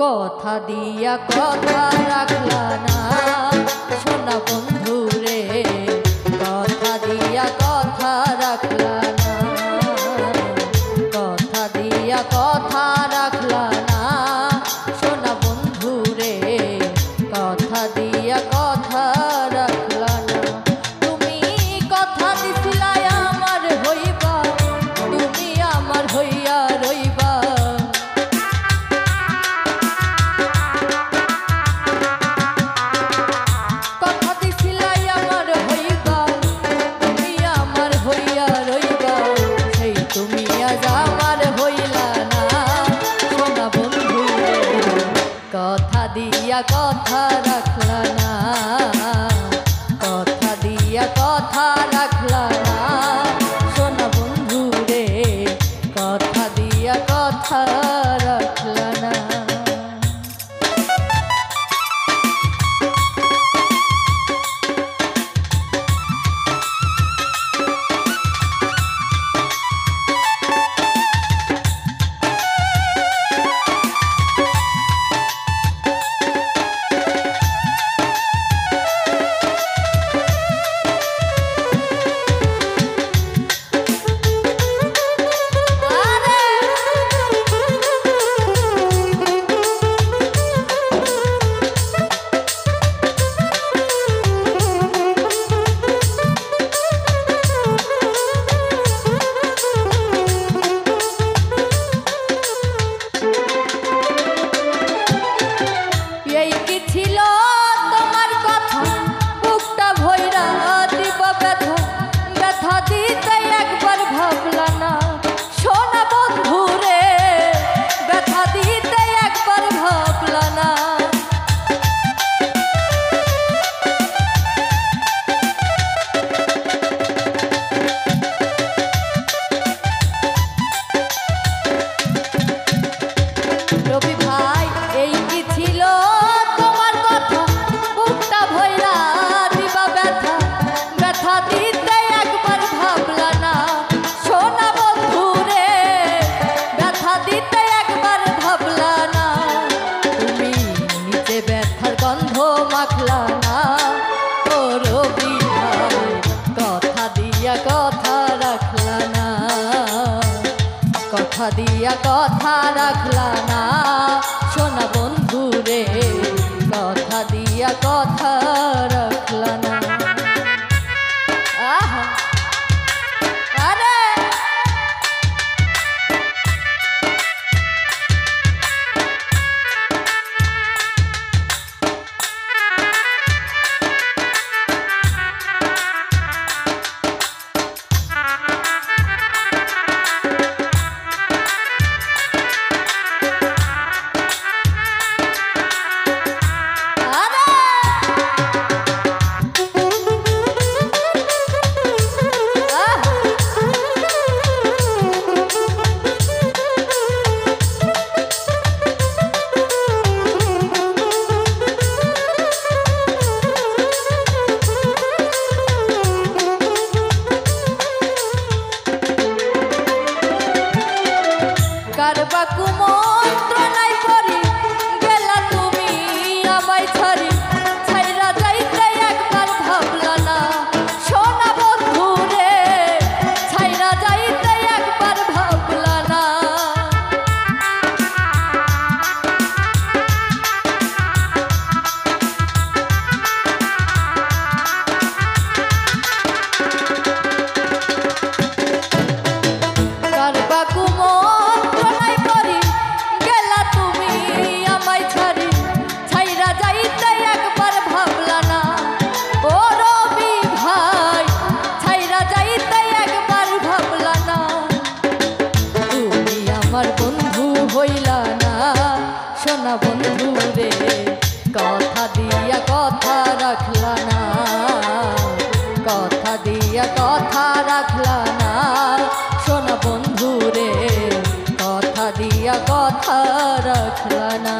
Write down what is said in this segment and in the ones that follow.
কথা দিয়া কথা রাখলা না সোনা বন্ধু রে, কথা দিয়া কথা রাখলা না, কথা দিয়া কথা রাখলা না সোনা বন্ধু রে, কথা দিয়া কথা রাখলা না। তুমি কথা দিছিলা আমার হইবা, তুমি আমার হইয়া রইবা, কথা দিয়া কথা রাখলা না, কথা দিয়া কথা রাখলা না সোনা বন্ধু রে, কথা দিয়া কথা রাখলা না। কথা দিয়া কথা রাখলা না সোনা বন্ধু রে, কথা দিয়া কথা রাখলা না। আহা আরে সোনা বন্ধু রে, কথা দিয়া কথা রাখলা না, কথা দিয়া কথা রাখলা না সোনা বন্ধু রে, কথা দিয়া কথা রাখলা না।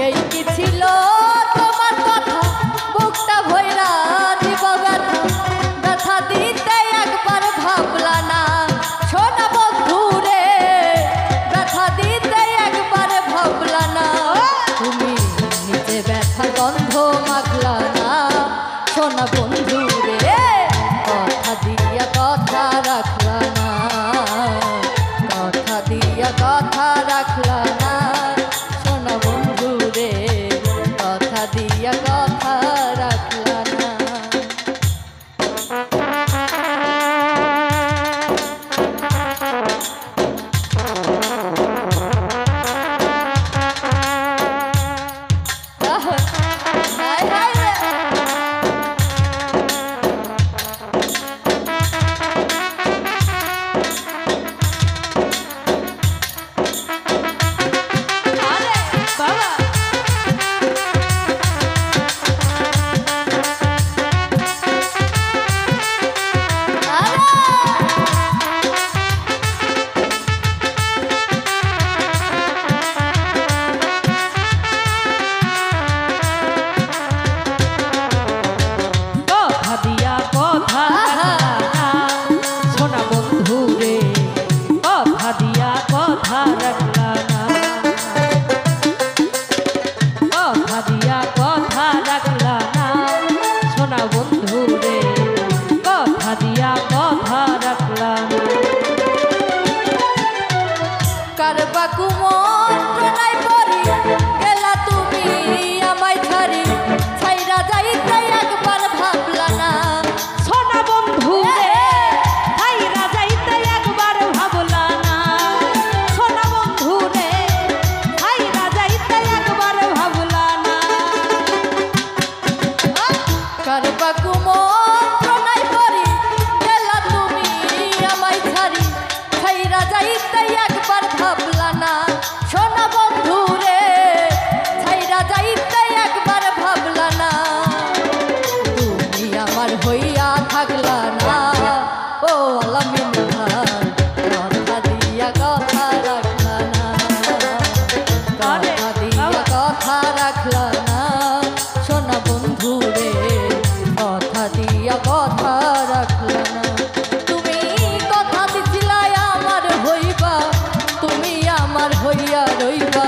এই কি ছিল তোমার কথা বুকটা ভইরা দিব ব্যথা ব্যথা দিতে একবার ভাবলা না সোনা বন্ধু রে ব্যথা দিতে একবার ভাবলা না তুমি নিজে ব্যথা গন্ধ মাখলা না সোনা বন্ধু রে কথা দিয়া কথা রাখলা না কথা দিয়া কথা রাখলা না সোনা বন্ধু রে কথা দিয়া কথা রাখলা না হায় হায় রে কারবা কুমন্ত্রণায় পড়ি গেলা তুমি আমায় ছাড়ি ছাইরা যাইতে একবার ভাবলা না সোনা বন্ধু রে ছাইরা যাইতে একবার ভাবলা না সোনা বন্ধু রে ছাইরা যাইতে একবার ভাবলা না কারবা কুমন্ত্রণায় পড়ি গেলা তুমি আমায় ছাড়ি ছাইরা যাইতে একবার ভাবলা না সোনা বন্ধু রে ছাইরা যাইতে একবার ভাবলা না তুমি আমার হইয়া থাকলা না ও আলামিন ভাই কথা দিয়া কথা রাখলা না কথা দিয়া কথা রাখলা না সোনা বন্ধু রে কথা দিয়া কথা রাখলা না তুমি কথা দিছিলাই আমার হইবা তুমি আমার হইয়া রইবা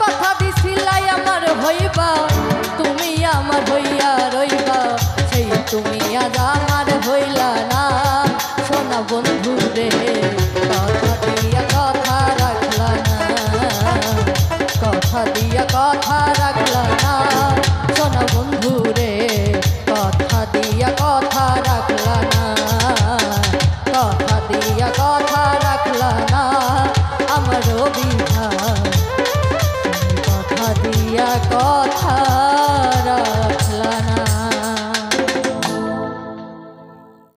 কথা দিছিলাই আমার হইবা তুমি আমার হইয়া রইবা সেই তুমি আজ আমার হইলা না সোনা বন্ধু রে কথা দিয়া কথা রাখলা না কথা দিয়া কথা রাখলা না সোনা বন্ধু রে কথা দিয়া কথা রাখলা না কথা দিয়া কথা রাখলা না আমার অভিমান কথা দিয়া কথা